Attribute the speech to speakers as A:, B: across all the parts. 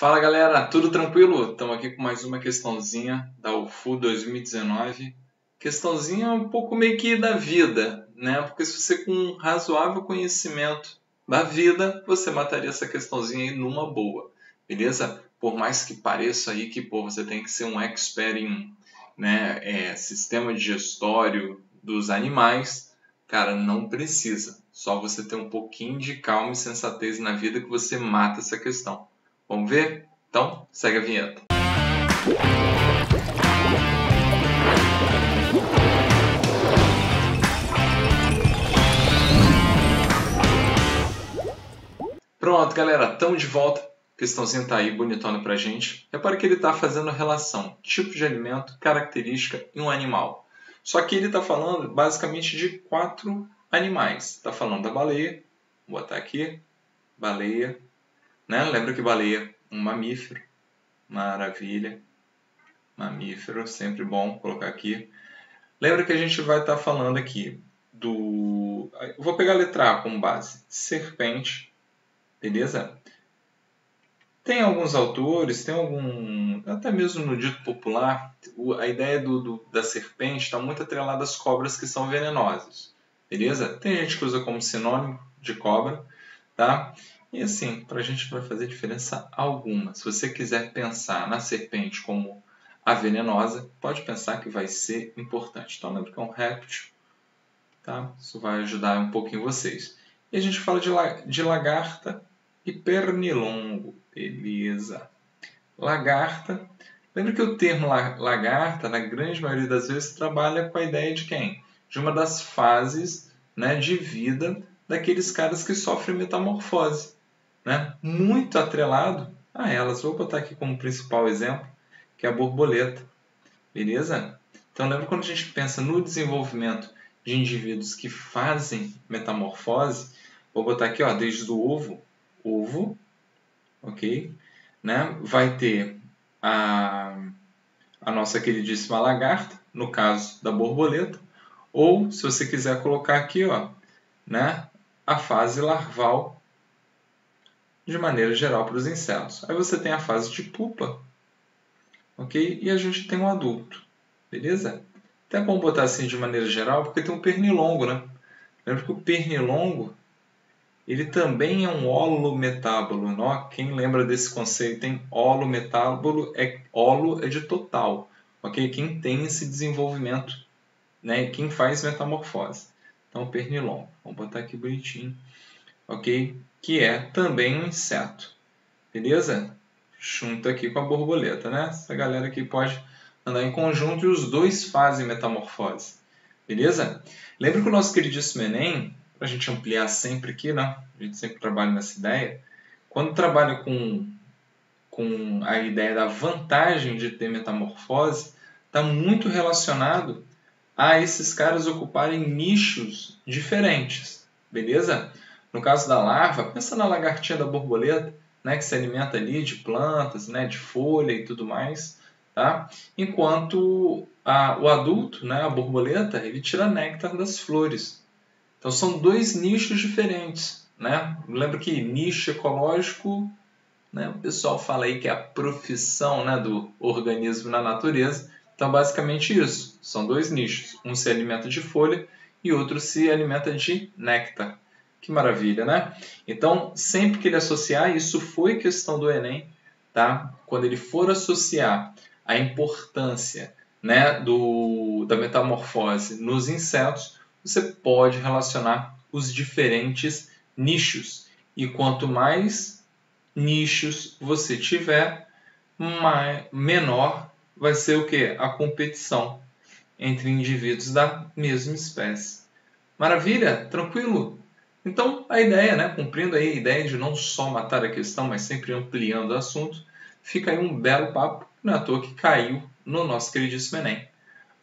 A: Fala galera, tudo tranquilo? Estamos aqui com mais uma questãozinha da UFU 2019. Questãozinha um pouco meio que da vida, né? Porque se você com um razoável conhecimento da vida, você mataria essa questãozinha aí numa boa, beleza? Por mais que pareça aí que você tem que ser um expert em sistema digestório dos animais, cara, não precisa. Só você ter um pouquinho de calma e sensatez na vida que você mata essa questão. Vamos ver? Então, segue a vinheta. Pronto, galera, estamos de volta. A questãozinha tá aí bonitona pra gente. Repara que ele está fazendo relação tipo de alimento, característica e um animal. Só que ele está falando basicamente de 4 animais. Está falando da baleia, vou botar aqui, baleia, né? Lembra que baleia é um mamífero. Maravilha. Mamífero, sempre bom colocar aqui. Lembra que a gente vai estar falando aqui do... Eu vou pegar a letra A como base. Serpente, beleza? Tem alguns autores, até mesmo no dito popular, a ideia da serpente está muito atrelada às cobras que são venenosas, beleza? Tem gente que usa como sinônimo de cobra, tá? E assim, para a gente não vai fazer diferença alguma. Se você quiser pensar na serpente como a venenosa, pode pensar que vai ser importante. Então lembra que é um réptil, tá? Isso vai ajudar um pouquinho vocês. E a gente fala de lagarta e pernilongo, beleza? Lagarta. Lembra que o termo lagarta, na grande maioria das vezes, trabalha com a ideia de quem? De uma das fases, né, de vida daqueles caras que sofrem metamorfose, né? Muito atrelado a elas. Vou botar aqui como principal exemplo, que é a borboleta, beleza? Então lembra quando a gente pensa no desenvolvimento de indivíduos que fazem metamorfose, vou botar aqui, ó, desde o ovo, ok? Né? Vai ter a nossa queridíssima lagarta, no caso da borboleta, ou se você quiser colocar aqui, ó, né, a fase larval de maneira geral para os insetos. Aí você tem a fase de pupa, ok? E a gente tem um adulto, beleza? Até bom botar assim de maneira geral, porque tem um pernilongo, né? Lembra que o pernilongo, ele também é um holometábolo, não? Quem lembra desse conceito em holometábolo, holo é de total, ok? Quem tem esse desenvolvimento, né? Quem faz metamorfose. Então, pernilongo, vamos botar aqui bonitinho, ok? Que é também um inseto, beleza? Junto aqui com a borboleta, né? Essa galera aqui pode andar em conjunto e os dois fazem metamorfose, beleza? Lembra que o nosso queridíssimo Enem, para a gente ampliar sempre aqui, né? A gente sempre trabalha nessa ideia. Quando trabalha com a ideia da vantagem de ter metamorfose, está muito relacionado a esses caras ocuparem nichos diferentes, beleza? No caso da larva, pensa na lagartinha da borboleta, né, que se alimenta ali de plantas, né, de folha e tudo mais, tá? Enquanto o adulto, né, a borboleta, ele tira néctar das flores. Então são dois nichos diferentes, né? Lembra que nicho ecológico, né, o pessoal fala aí que é a profissão, né, do organismo na natureza. Então basicamente isso, são dois nichos. Um se alimenta de folha e outro se alimenta de néctar. Que maravilha, né? Então, sempre que ele associar, isso foi questão do Enem, tá? Quando ele for associar a importância, né, da metamorfose nos insetos, você pode relacionar os diferentes nichos. E quanto mais nichos você tiver, menor vai ser o quê? A competição entre indivíduos da mesma espécie. Maravilha? Tranquilo? Então, a ideia, né, cumprindo aí a ideia de não só matar a questão, mas sempre ampliando o assunto, fica aí um belo papo, não é à toa que caiu no nosso queridíssimo Enem.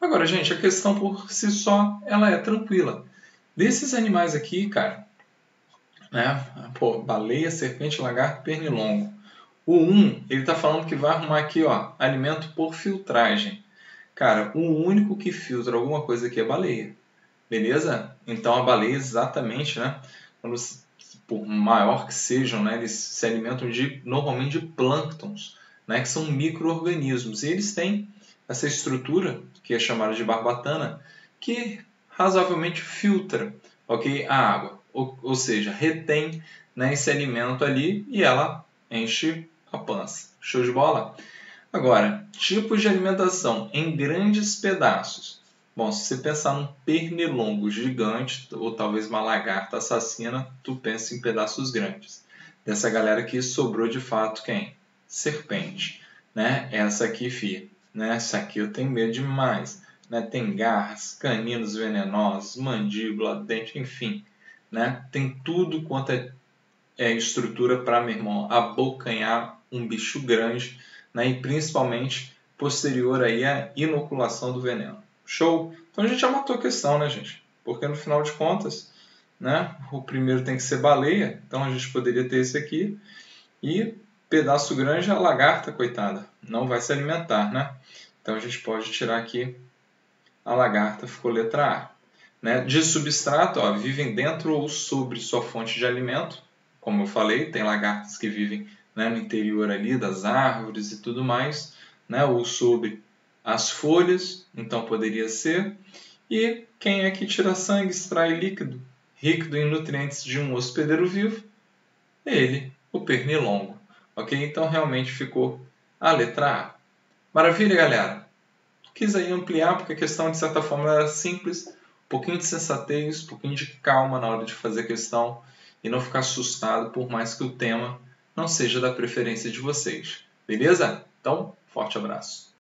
A: Agora, gente, a questão por si só, ela é tranquila. Desses animais aqui, cara, né, baleia, serpente, lagarto, pernilongo. O 1, ele está falando que vai arrumar aqui, ó, alimento por filtragem. Cara, o único que filtra alguma coisa aqui é a baleia. Beleza? Então a baleia exatamente, né? Quando você por maior que sejam, né, eles se alimentam normalmente de plânctons, né, que são micro-organismos. E eles têm essa estrutura, que é chamada de barbatana, que razoavelmente filtra, okay, a água. Ou seja, retém, né, esse alimento ali e ela enche a pança. Show de bola? Agora, tipos de alimentação em grandes pedaços. Bom, se você pensar num pernilongo gigante, ou talvez uma lagarta assassina, tu pensa em pedaços grandes. Dessa galera aqui sobrou de fato quem? Serpente. Né? Essa aqui, filha. Né? Essa aqui eu tenho medo demais. Né? Tem garras, caninos venenosos, mandíbula, dente, enfim. Né? Tem tudo quanto é estrutura para, meu irmão, abocanhar um bicho grande, né? E principalmente posterior aí à inoculação do veneno. Show? Então a gente já matou a questão, né, gente? Porque no final de contas, né, o primeiro tem que ser baleia, então a gente poderia ter esse aqui. E pedaço grande, a lagarta, coitada, não vai se alimentar, né? Então a gente pode tirar aqui a lagarta, ficou letra A. Né? De substrato, ó, vivem dentro ou sobre sua fonte de alimento. Como eu falei, tem lagartas que vivem, né, no interior ali das árvores e tudo mais, né, ou sobre as folhas, então poderia ser. E quem é que tira sangue, extrai líquido, rico em nutrientes de um hospedeiro vivo? Ele, o pernilongo. Ok? Então realmente ficou a letra A. Maravilha, galera? Quis aí ampliar porque a questão de certa forma era simples, um pouquinho de sensatez, um pouquinho de calma na hora de fazer a questão e não ficar assustado por mais que o tema não seja da preferência de vocês. Beleza? Então, forte abraço.